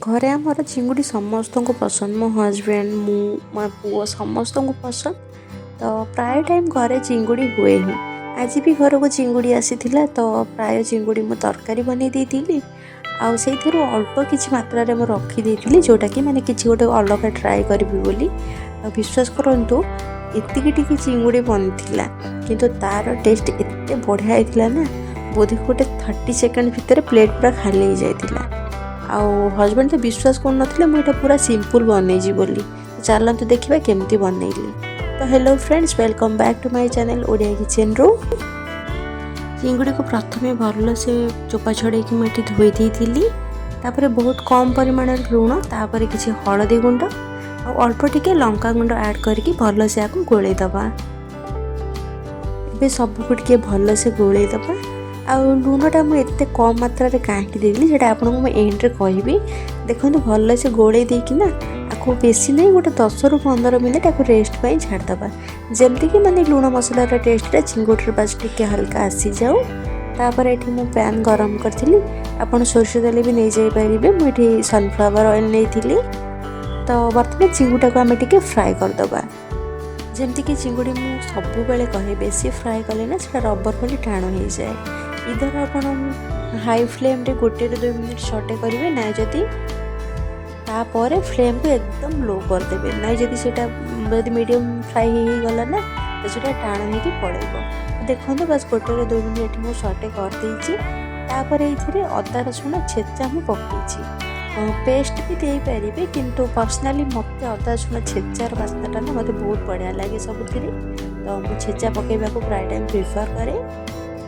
घरे आमर चिंगुड़ी समस्त को पसंद मो हजबैंड मु मो पुओ समस्त को पसंद। तो प्राय टाइम घरे चिंगुड़ी हुए ही। आज भी घर को चिंगुड़ी आसी तो प्राय चिंगुड़ी मु तरकारी बनी देती आउ से अल्प किसी मात्रा में रखी जोटा कि मैंने किसी गोटे अलग ट्राए करी बोली। विश्वास करंतु एतिकी चिंगुड़ी बनी किंतु तार टेस्ट एत बढ़िया होता ना बोधे गोटे 30 सेकेंड भितर प्लेट पूरा खाली हो जाता। आउ हजबैंड तो विश्वास कर मुझे पूरा सिंपल बनईजी बोली। चलते देखा केमती बनईली। तो hello friends, welcome back to my channel Odia kitchen रू। चिंगुड़ी को प्रथमे भल से चोपा छड़े मुझे धोई देती। बहुत कम परिमाण लुण, तापर किसी हलदी गुंड और अल्प टिके लंका गुंड ऐड करके भल से आपको गोलेदबा। ए सबको टिके भल से गोलेदबा। आ लुणटा मुझे कम मात्रा कहीं देली से आपको एंड्रे कहि। देखो भल से गोले देकिना आपको बेसी नहीं गोटे 10 ରୁ 15 मिनट आपको रेस्ट पर छाड़दबा जमती कि माने लुण मसलार टेस्ट चिंगुड़ी बास टिके हल्का आसी जाऊ। तापर ये मु पैन गरम करी आप सोरिष तेल भी नहीं जापारे। मुझे सनफ्लावर ऑयल नहीं। तो बर्तमान चिंगुड़ा को आम टे फ्राए करदबा। जमती कि चिंगुड़ी मु सब बेले कहे बेसी फ्राए कले ना से रबर भली टाण हो जाए। इधर आप हाई फ्लेम रे 1 ରୁ 2 मिनट सटे करेंगे ना जदि तापर फ्लेम को एकदम लो करदे ना जदि से मीडियम फ्राई हो गला ना तो से टाण हो पड़ेगा। देखो बस 1 ରୁ 2 मिनट मुझे सटे करदे। ये अदा रसुण छेचा मुझे पकई पेस्ट भी दे पारे किंतु पर्सनाली मत अदा रसुण छेचार बास्नाटा ना मत बहुत बढ़िया लगे सबुति। तो मुझे छेचा पकईवा को प्राय टाइम प्रिफर करे।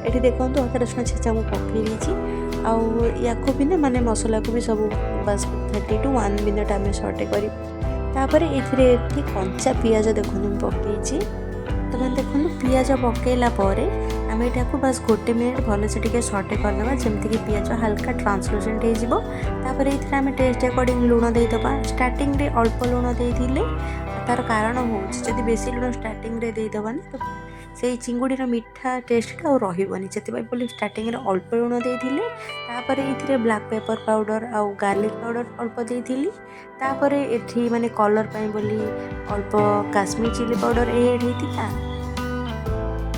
ये देखो अदा रसुण छेचा मुझे पकई या भी ना माने मसला को भी सब बस 30 to 1 मिनट आम सटे कर। ये कंचा पियाज देखो पकई। तो मैंने देखो पियाज पकईला आम यहाँ बस 1 मिनट भल से टे सटे करदे जमती कि पियाज हल्का ट्रांसलूसेंट होपर। ये आम टेस्ट अकॉर्डिंग लुण देदेबा। स्टार्टिंग रे अल्प लुण देते तार कारण हो बेसी लुण स्टार्टिंग रे देदेबा ना तो से चिंगुड़ीर मीठा टेस्टा और रही से स्टार्टिंग रे अल्प लुण देते। ये ब्लैक पेपर पाउडर आउ गार्लिक पाउडर अल्प देती। ये माने कलर पाई बोली अल्प काश्मीर चिली पाउडर ऐड होता।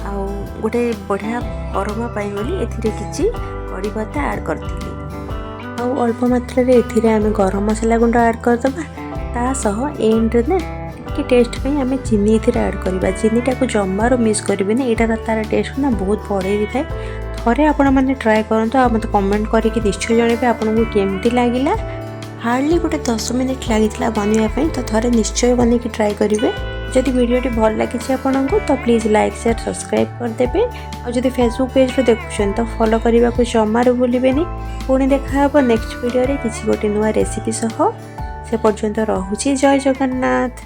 आउ गोटे बढ़िया अरोमा पाई बोली एथिरे किछि कड़ी पत्ता ऐड करथिली। आउ अल्प मात्रा रे एथिरे आमे गरम मसाला गुंड ऐड करदबा। ता सह एंड रे ना कि टेस्ट पे आम चीनी एथिरे ऐड करबा। चीनीटा को जमारो मिस करेंगे ना, यहाँ तार टेस्ट ना बहुत बढ़े था। थे आपण मैंने ट्राए करते आ मत कमेंट करके निश्चय जनइबे आपको केमती लगिला। हार्डली गोटे 10 मिनट लगी बनवाई तो थे निश्चय बन की ट्राए करेंगे। जदि वीडियोटी भल लगी आपको तो प्लीज़ लाइक शेयर सब्सक्राइब करदे। और जदि फेसबुक पेज रे देखुछन तो फॉलो करने को जमार भूलें। पुणी देखा नेक्स्ट वीडियो रे किसी गोटे नुआ रेसिपी सह। से पर्यंत रहुछि। जय जगन्नाथ।